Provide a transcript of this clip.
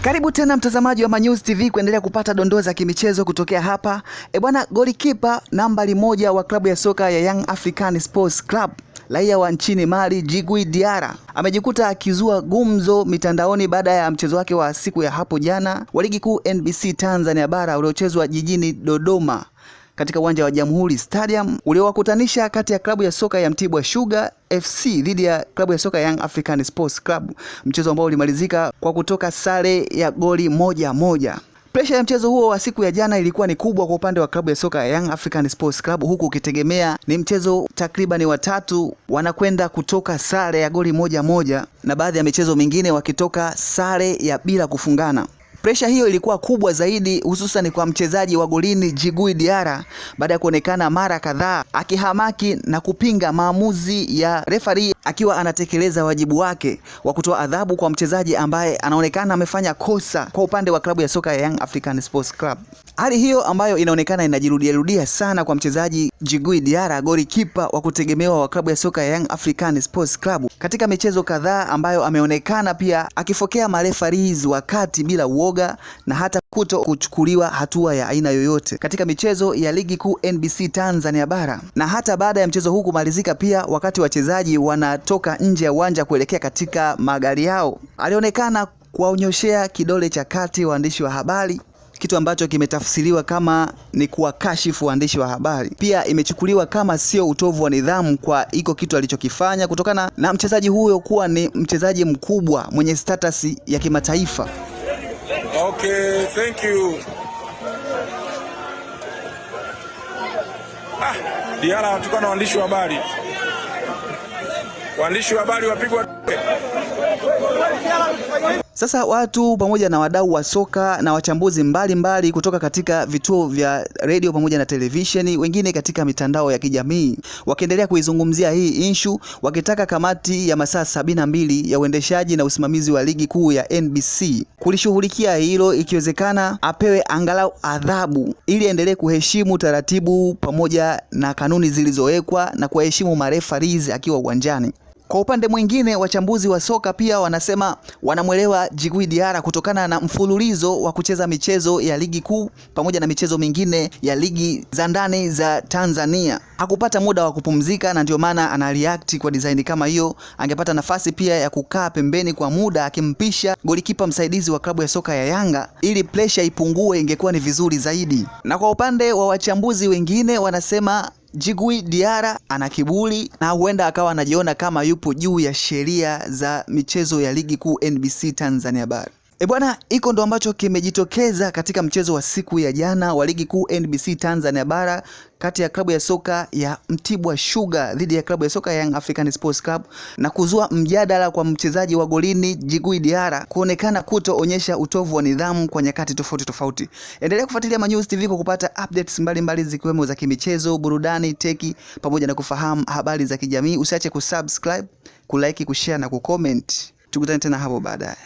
Karibu tena mtazamaji wa Manyuzi TV kuendelea kupata dondoo za kimichezo kutokea hapa. Bwana, golikipa nambari 1 wa klabu ya soka ya Young African Sports Club, raia wa nchini Mali, Djigui Diarra amejikuta akizua gumzo mitandaoni baada ya mchezo wake wa siku ya hapo jana wa ligi kuu NBC Tanzania bara uliochezwa jijini Dodoma katika uwanja wa Jamhuri Stadium, uliowakutanisha kati ya klabu ya soka ya Mtibwa Sugar FC dhidi ya klabu ya soka Young African Sports Club, mchezo ambao ulimalizika kwa kutoka sare ya goli 1-1. Presha ya mchezo huo wa siku ya jana ilikuwa ni kubwa kwa upande wa klabu ya soka ya Young African Sports Club, huku ukitegemea ni mchezo takriban watatu wanakwenda kutoka sare ya goli 1-1 na baadhi ya michezo mingine wakitoka sare ya bila kufungana. Presha hiyo ilikuwa kubwa zaidi hususan kwa mchezaji wa golini Djigui Diarra baada ya kuonekana mara kadhaa akihamaki na kupinga maamuzi ya referee akiwa anatekeleza wajibu wake wa kutoa adhabu kwa mchezaji ambaye anaonekana amefanya kosa kwa upande wa klabu ya soka ya Young African Sports Club. Hali hiyo ambayo inaonekana inajirudia sana kwa mchezaji Djigui Diarra, golikipa wa kutegemewa wa klabu ya soka ya Young African Sports Club, katika michezo kadhaa ambayo ameonekana pia akifokea marefarees wakati bila uoga na hata kuto kuchukuliwa hatua ya aina yoyote katika michezo ya ligi kuu NBC Tanzania bara. Na hata baada ya mchezo huu kumalizika, pia wakati wachezaji wanatoka nje ya uwanja kuelekea katika magari yao, alionekana kuwaonyoshea kidole cha kati waandishi wa habari, kitu ambacho kimetafsiriwa kama ni kuwakashifu waandishi wa habari. Pia imechukuliwa kama sio utovu wa nidhamu kwa iko kitu alichokifanya, kutokana na mchezaji huyo kuwa ni mchezaji mkubwa mwenye status ya kimataifa. Okay, thank you. Diarra tukana na waandishi wa habari. Waandishi wa habari wapigwa. Sasa watu pamoja na wadau wa soka na wachambuzi mbalimbali kutoka katika vituo vya radio pamoja na televisheni, wengine katika mitandao ya kijamii, wakiendelea kuizungumzia hii issue, wakitaka kamati ya masaa 72 ya uendeshaji na usimamizi wa ligi kuu ya NBC kulishughulikia hilo, ikiwezekana apewe angalau adhabu ili endelee kuheshimu taratibu pamoja na kanuni zilizowekwa na kuheshimu marefarees akiwa uwanjani. Kwa upande mwingine, wachambuzi wa soka pia wanasema wanamwelewa Djigui Diarra kutokana na mfululizo wa kucheza michezo ya ligi kuu pamoja na michezo mingine ya ligi za ndani za Tanzania. Hakupata muda wa kupumzika na ndio maana ana react kwa design kama hiyo. Angepata nafasi pia ya kukaa pembeni kwa muda akimpisha golikipa msaidizi wa klabu ya soka ya Yanga ili pressure ipungue, ingekuwa ni vizuri zaidi. Na kwa upande wa wachambuzi wengine wanasema Djigui Diarra ana kiburi na huenda akawa anajiona kama yupo juu ya sheria za michezo ya ligi kuu NBC Tanzania bara. Bwana, iko ndo ambacho kimejitokeza katika mchezo wa siku ya jana wa ligi kuu NBC Tanzania bara kati ya klabu ya soka ya Mtibwa Sugar dhidi ya klabu ya soka ya Young African Sports Club, na kuzua mjadala kwa mchezaji wa golini Djigui Diarra kuonekana kutoonyesha utovu wa nidhamu kwa nyakati tofauti. Endelea kufuatilia Manyuzi TV kwa kupata updates mbalimbali zikiwemo za kimichezo, burudani, teki pamoja na kufahamu habari za kijamii. Usiache kusubscribe, kulike, kushare na kucomment. Tukutane tena hapo baadaye.